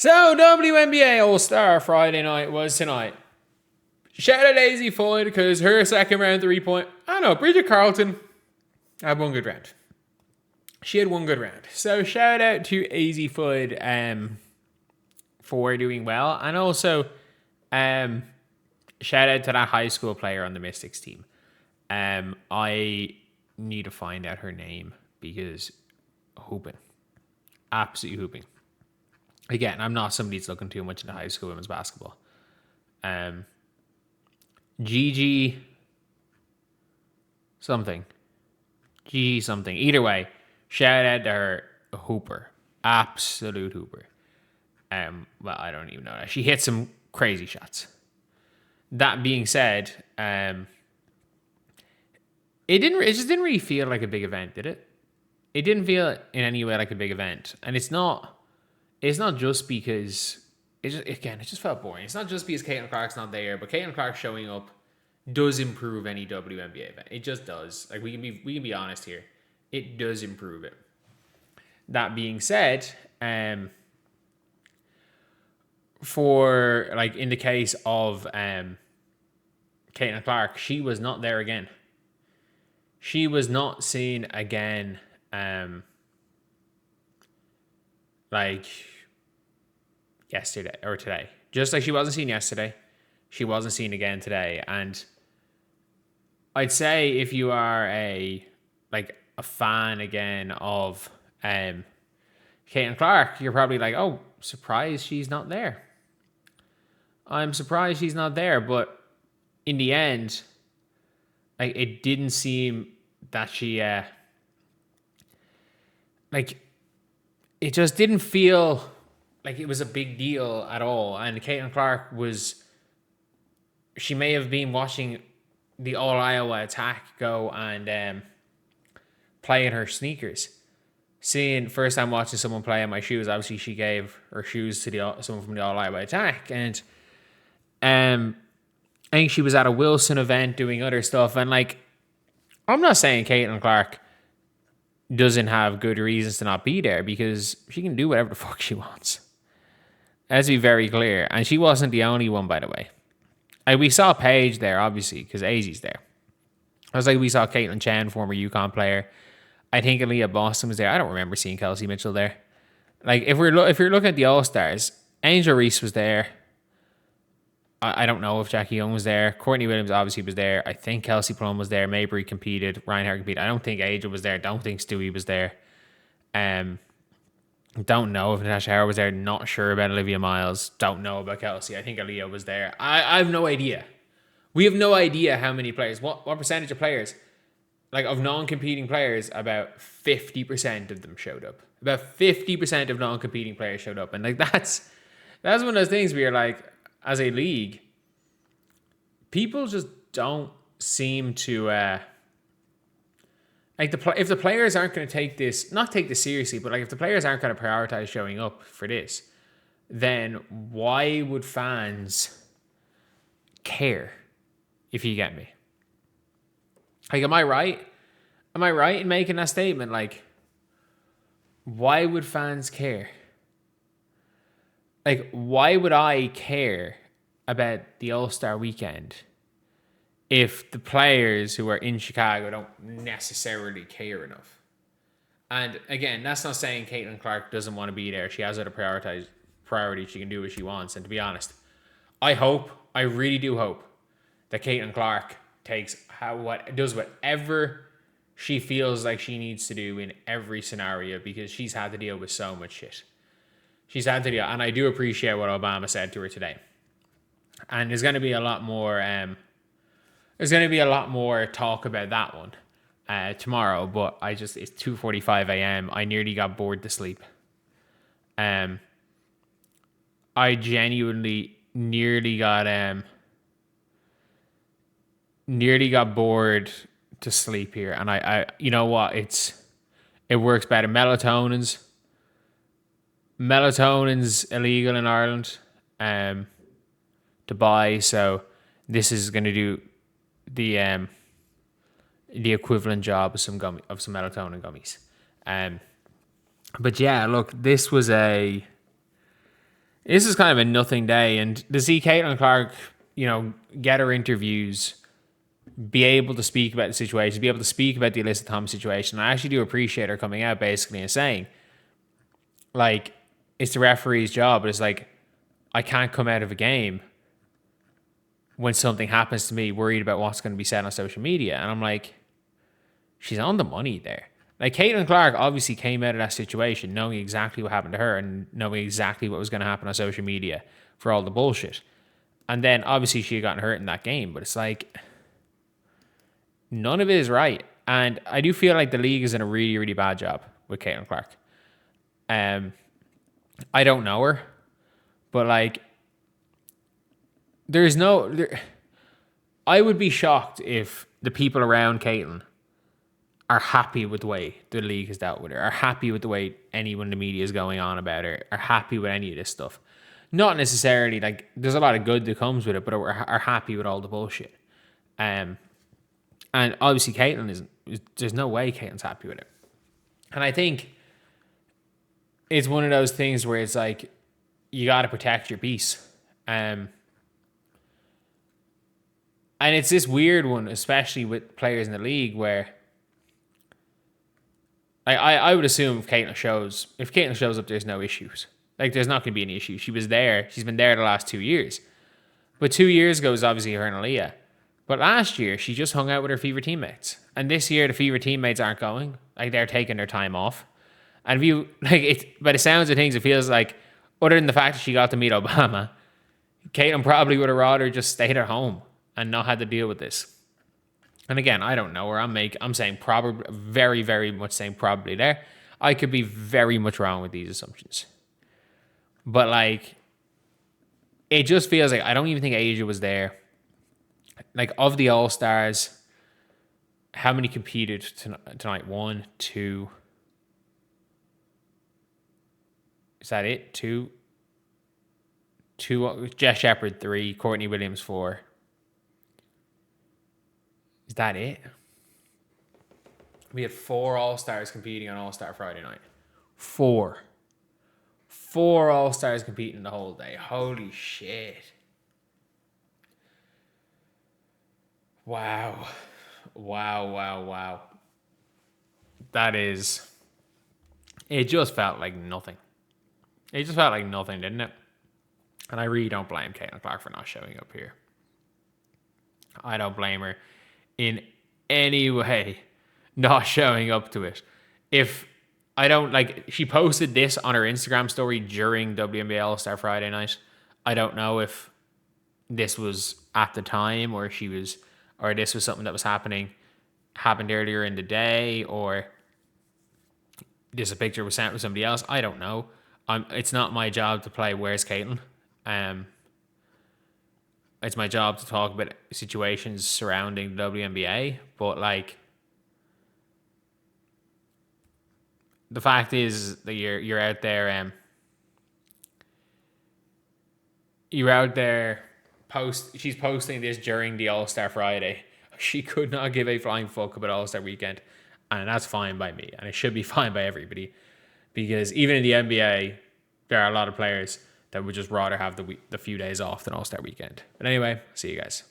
So, WNBA All-Star Friday night was tonight. Shout out Daisy Floyd because her second round 3-point. I don't know, Bridget Carlton had one good round. She had one good round. So, shout out to AZ Floyd for doing well. And also, shout out to that high school player on the Mystics team. I need to find out her name because hooping. Absolutely hooping. Again, I'm not somebody that's looking too much into high school women's basketball. Gigi something. Either way, shout out to her, hooper. Absolute hooper. Well, I don't even know that. She hit some crazy shots. That being said, it just didn't really feel like a big event, did it? It didn't feel in any way like a big event. And it's not just because it just felt boring. It's not just because Caitlin Clark's not there, but Caitlin Clark showing up does improve any WNBA event. It just does. Like we can be honest here. It does improve it. That being said, for like in the case of Caitlin Clark, she was not there again. She was not seen again. Like yesterday or today. Just like she wasn't seen yesterday, she wasn't seen again today. And I'd say if you are a fan again of Caitlin Clark, you're probably like, oh, surprised she's not there. I'm surprised she's not there, but in the end, it didn't seem that she it just didn't feel like it was a big deal at all. And Caitlin Clark she may have been watching the All Iowa attack go and play in her sneakers. Seeing first time watching someone play in my shoes, obviously she gave her shoes to someone from the All Iowa attack. And I think she was at a Wilson event doing other stuff. And I'm not saying Caitlin Clark doesn't have good reasons to not be there because she can do whatever the fuck she wants. Let's be very clear. And she wasn't the only one, by the way. We saw Paige there, obviously, because AZ's there. We saw Caitlin Chen, former UConn player. I think Aaliyah Boston was there. I don't remember seeing Kelsey Mitchell there. If you're looking at the All-Stars, Angel Reese was there. I don't know if Jackie Young was there. Courtney Williams obviously was there. I think Kelsey Plum was there. Mabry competed. Reinhardt competed. I don't think Angel was there. Don't think Stewie was there. Don't know if Natasha Howard was there. Not sure about Olivia Miles. Don't know about Kelsey. I think Aaliyah was there. I have no idea. We have no idea how many players. What percentage of players? Of non-competing players, about 50% of them showed up. About 50% of non-competing players showed up. And that's one of those things where you're as a league, people just don't seem to if the players aren't going to not take this seriously, but if the players aren't going to prioritize showing up for this, then why would fans care? If you get me, am I right? Am I right in making that statement? Why would fans care? Why would I care about the All-Star weekend if the players who are in Chicago don't necessarily care enough? And again, that's not saying Caitlin Clark doesn't want to be there. She has other priorities. She can do what she wants. And to be honest, I really do hope that Caitlin Clark does whatever she feels like she needs to do in every scenario because she's had to deal with so much shit. She's had to deal, and I do appreciate what Obama said to her today. And there's going to be a lot more. There's going to be a lot more talk about that one tomorrow. But it's 2:45 a.m. I nearly got bored to sleep. I genuinely nearly got bored to sleep here, and I you know what? It works better. Melatonin's illegal in Ireland to buy, so this is going to do the equivalent job of some melatonin gummies. But yeah, look, this was a This is kind of a nothing day. And to see Caitlin Clark, get her interviews, be able to speak about the situation, be able to speak about the Alyssa Thomas situation, I actually do appreciate her coming out basically and saying, like, it's the referee's job, but it's like, I can't come out of a game when something happens to me worried about what's going to be said on social media. And I'm like, she's on the money there. Like, Caitlin Clark obviously came out of that situation knowing exactly what happened to her and knowing exactly what was going to happen on social media for all the bullshit. And then obviously she had gotten hurt in that game, but it's like, none of it is right. And I do feel like the league is in a really, really bad job with Caitlin Clark. I don't know her, but like, I would be shocked if the people around Caitlin are happy with the way the league has dealt with her, are happy with the way anyone in the media is going on about her, are happy with any of this stuff. Not necessarily, like, there's a lot of good that comes with it, but are happy with all the bullshit. And obviously Caitlin there's no way Caitlin's happy with it. And I think it's one of those things where it's like, you got to protect your peace. And it's this weird one, especially with players in the league, where I would assume if Caitlin shows up, there's no issues. Like, there's not going to be any issues. She was there. She's been there the last 2 years. But 2 years ago was obviously her and Aaliyah. But last year, she just hung out with her Fever teammates. And this year, the Fever teammates aren't going. Like, they're taking their time off. And by the sounds of things, it feels like, other than the fact that she got to meet Obama, Caitlin probably would have rather just stayed at home and not had to deal with this. And again, I don't know, or I'm saying probably, very, very much saying probably there. I could be very much wrong with these assumptions. But like, it just feels like, I don't even think Asia was there. Like, of the All-Stars, how many competed tonight? 1, 2. Is that it? 2. Jess Shepherd 3, Courtney Williams 4. Is that it? We had 4 All-Stars competing on All-Star Friday night. 4 All-Stars competing the whole day. Holy shit. Wow. That is... It just felt like nothing. It just felt like nothing, didn't it? And I really don't blame Caitlin Clark for not showing up here. I don't blame her in any way not showing up to it. She posted this on her Instagram story during WNBA All-Star Friday night. I don't know if this was at the time or this was something that happened earlier in the day, or this a picture was sent with somebody else. I don't know. It's not my job to play Where's Caitlin. It's my job to talk about situations surrounding the WNBA, but like, the fact is that you're out there. You're out there. She's posting this during the All-Star Friday. She could not give a flying fuck about All-Star weekend, and that's fine by me, and it should be fine by everybody, because even in the NBA, there are a lot of players that would just rather have the few days off than All-Star weekend. But anyway, see you guys.